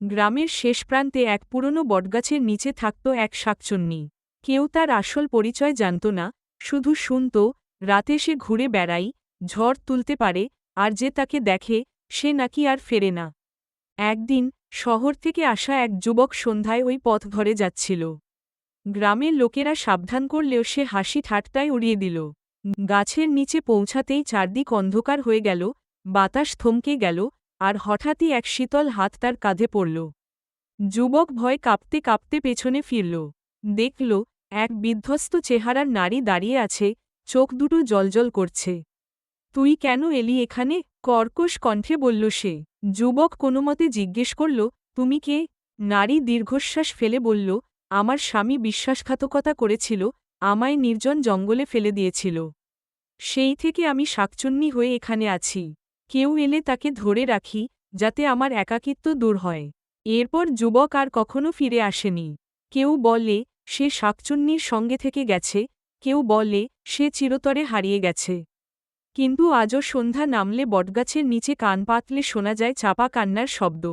গ্রামের শেষ প্রান্তে এক পুরনো বটগাছের নিচে থাকত এক শাকচুন্নি। কেউ তার আসল পরিচয় জানত না, শুধু শুনত, রাতে সে ঘুরে বেড়ায়, ঝড় তুলতে পারে, আর যে তাকে দেখে সে নাকি আর ফেরে না। একদিন শহর থেকে আসা এক যুবক সন্ধ্যায় ওই পথ ধরে যাচ্ছিল। গ্রামের লোকেরা সাবধান করলেও সে হাসি ঠাট্টায় উড়িয়ে দিল। গাছের নিচে পৌঁছাতেই চারদিক অন্ধকার হয়ে গেল, বাতাস থমকে গেল, আর হঠাৎই এক শীতল হাত তার কাঁধে পড়ল। যুবক ভয়ে কাঁপতে কাঁপতে পেছনে ফিরল। দেখল, এক বিধ্বস্ত চেহারার নারী দাঁড়িয়ে আছে, চোখ দুটো জ্বলজ্বল করছে। তুই কেন এলি এখানে? কর্কশ কণ্ঠে বলল সে। যুবক কোনোমতে জিজ্ঞেস করল, তুমি কে? নারী দীর্ঘশ্বাস ফেলে বলল, আমার স্বামী বিশ্বাসঘাতকতা করেছিল, আমায় নির্জন জঙ্গলে ফেলে দিয়েছিল। সেই থেকে আমি শাকচুন্নি হয়ে এখানে আছি। কেউ এলে তাকে ধরে রাখি, যাতে আমার একাকিত্ব দূর হয়। এরপর যুবক আর কখনো ফিরে আসেনি। কেউ বলে সে শাকচুন্নির সঙ্গে থেকে গেছে, কেউ বলে সে চিরতরে হারিয়ে গেছে। কিন্তু আজও সন্ধ্যা নামলে বটগাছের নিচে কান পাতলে শোনা যায় চাপা কান্নার শব্দ।